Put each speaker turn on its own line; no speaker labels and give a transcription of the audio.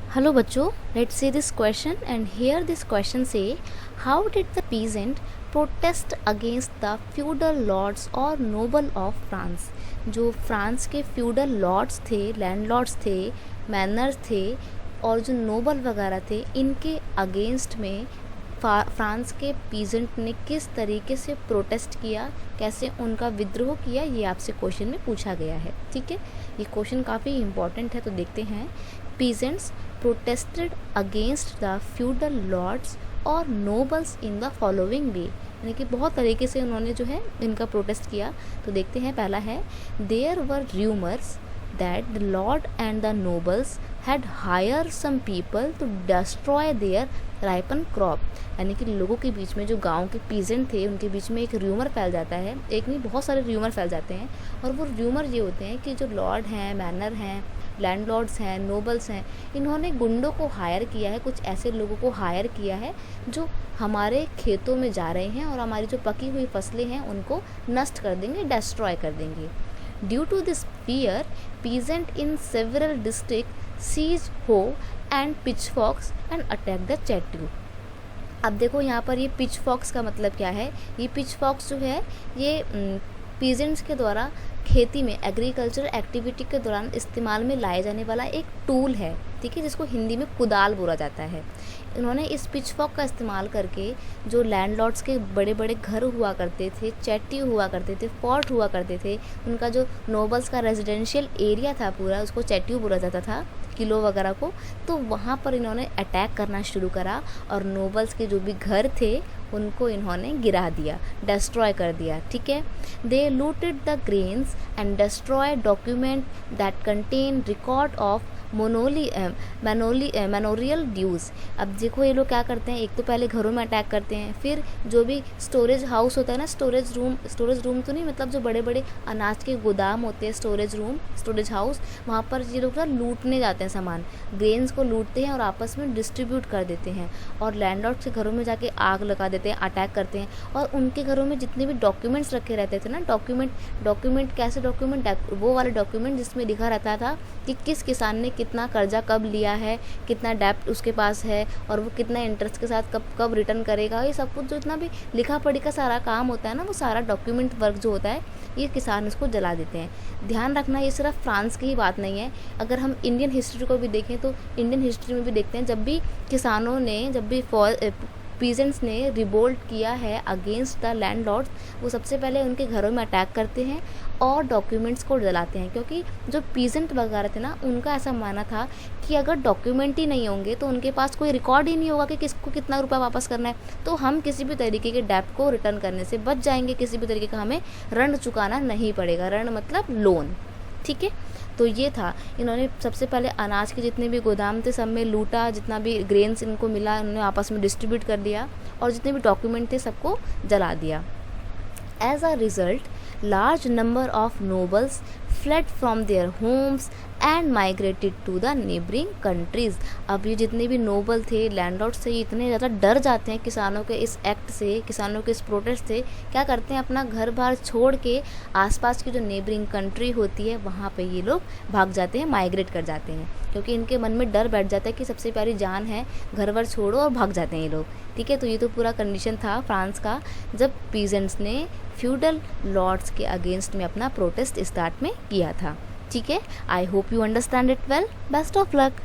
Hello बच्चों, let's see this question and here this question say how did the peasant protest against the feudal lords or noble of France। जो France के feudal lords थे, landlords थे, manners थे और जो Nobel वगैरह थे, इनके अगेंस्ट में फ्रांस के पीजेंट ने किस तरीके से प्रोटेस्ट किया, कैसे उनका विद्रोह किया, ये आपसे क्वेश्चन में पूछा गया है। ठीक है, ये क्वेश्चन काफ़ी इम्पॉर्टेंट है, तो देखते हैं। Peasants protested against the feudal lords और nobles in the following way, यानी कि बहुत तरीके से उन्होंने जो है इनका प्रोटेस्ट किया। तो देखते हैं, पहला है there were rumours that the lord and the nobles had hired some people to destroy their ripened crop। यानी कि लोगों के बीच में, जो गांव के पीजेंट थे, उनके बीच में एक र्यूमर फैल जाता है, एक नहीं बहुत सारे र्यूमर फैल जाते हैं। और वो र्यूमर ये होते हैं कि जो लॉर्ड हैं, मैनर हैं, लैंडलॉर्ड्स हैं, नोबल्स हैं, इन्होंने गुंडों को हायर किया है, कुछ ऐसे लोगों को हायर किया है जो हमारे खेतों में जा रहे हैं और हमारी जो पकी हुई फसलें हैं उनको नष्ट कर देंगे, डिस्ट्रॉय कर देंगे। Due to this fear, peasants in several districts seized hoe and pitchforks and attacked the chattu। अब देखो यहाँ पर ये पिचफॉक्स का मतलब क्या है। ये पिचफॉक्स जो है ये पीजेंट्स के द्वारा खेती में, एग्रीकल्चर एक्टिविटी के दौरान इस्तेमाल में लाए जाने वाला एक टूल है, ठीक है, जिसको हिंदी में कुदाल बोला जाता है। इन्होंने इस पिचफॉक का इस्तेमाल करके जो लैंडलॉर्ड्स के बड़े बड़े घर हुआ करते थे, चैटी हुआ करते थे, फोर्ट हुआ करते थे, उनका जो नोबल्स का रेजिडेंशियल एरिया था पूरा, उसको चैट्यू बोला जाता था, किलो वगैरह को, तो वहाँ पर इन्होंने अटैक करना शुरू करा और नोबल्स के जो भी घर थे उनको इन्होंने गिरा दिया, डिस्ट्रॉय कर दिया। ठीक है, they looted the grains and destroy document that contain record of manorial dues. अब देखो ये लोग क्या करते हैं, एक तो पहले घरों में अटैक करते हैं, फिर जो भी स्टोरेज हाउस होता है ना, स्टोरेज रूम तो नहीं, मतलब जो बड़े बड़े अनाज के गोदाम होते हैं, स्टोरेज हाउस, वहाँ पर ये लोग लूटने जाते हैं सामान, ग्रेन्स को लूटते हैं और आपस में डिस्ट्रीब्यूट कर देते हैं और लैंडलॉर्ड के घरों में जाके आग लगा देते हैं, अटैक करते हैं। और उनके घरों में जितने भी डॉक्यूमेंट्स रखे रहते थे ना, डॉक्यूमेंट कैसे डॉक्यूमेंट, वो वाले डॉक्यूमेंट जिसमें लिखा रहता था कि किस किसान ने कितना कर्जा कब लिया है, कितना डेप्ट उसके पास है और वो कितना इंटरेस्ट के साथ कब रिटर्न करेगा, ये सब कुछ जो इतना भी लिखा पढ़ी का सारा काम होता है ना, वो सारा डॉक्यूमेंट वर्क जो होता है, ये किसान इसको जला देते हैं। ध्यान रखना, ये सिर्फ फ्रांस की ही बात नहीं है। अगर हम इंडियन हिस्ट्री को भी देखें तो इंडियन हिस्ट्री में भी देखते हैं, जब भी किसानों ने, जब भी पीजेंट्स ने रिवोल्ट किया है अगेंस्ट द लैंडलॉर्ड्स, वो सबसे पहले उनके घरों में अटैक करते हैं और डॉक्यूमेंट्स को जलाते हैं। क्योंकि जो पीजेंट वगैरह थे ना, उनका ऐसा मानना था कि अगर डॉक्यूमेंट ही नहीं होंगे तो उनके पास कोई रिकॉर्ड ही नहीं होगा कि किसको कितना रुपया वापस करना है, तो हम किसी भी तरीके के डेप्ट को रिटर्न करने से बच जाएंगे, किसी भी तरीके का हमें ऋण चुकाना नहीं पड़ेगा। ऋण मतलब लोन। ठीक है, तो ये था, इन्होंने सबसे पहले अनाज के जितने भी गोदाम थे सब में लूटा, जितना भी ग्रेन्स इनको मिला उन्होंने आपस में डिस्ट्रीब्यूट कर दिया और जितने भी डॉक्यूमेंट थे सबको जला दिया। As a result large number of nobles fled from their homes and migrated to the neighbouring countries. अब ये जितने भी नोबल थे, लैंडलॉर्ड्स थे, ये इतने ज़्यादा डर जाते हैं किसानों के इस एक्ट से, किसानों के इस प्रोटेस्ट से, क्या करते हैं, अपना घर बार छोड़ के आसपास की जो नेबरिंग कंट्री होती है वहाँ पे ये लोग भाग जाते हैं, माइग्रेट कर जाते हैं, क्योंकि इनके मन में डर बैठ जाता है कि सबसे प्यारी जान है, घर बार छोड़ो और भाग जाते हैं ये लोग। ठीक है, तो ये तो पूरा कंडीशन था फ्रांस का जब पीजेंट्स ने फ्यूडल लॉर्ड्स के अगेंस्ट में अपना प्रोटेस्ट स्टार्ट में किया था। ठीक है, I hope you understand it well. Best of luck.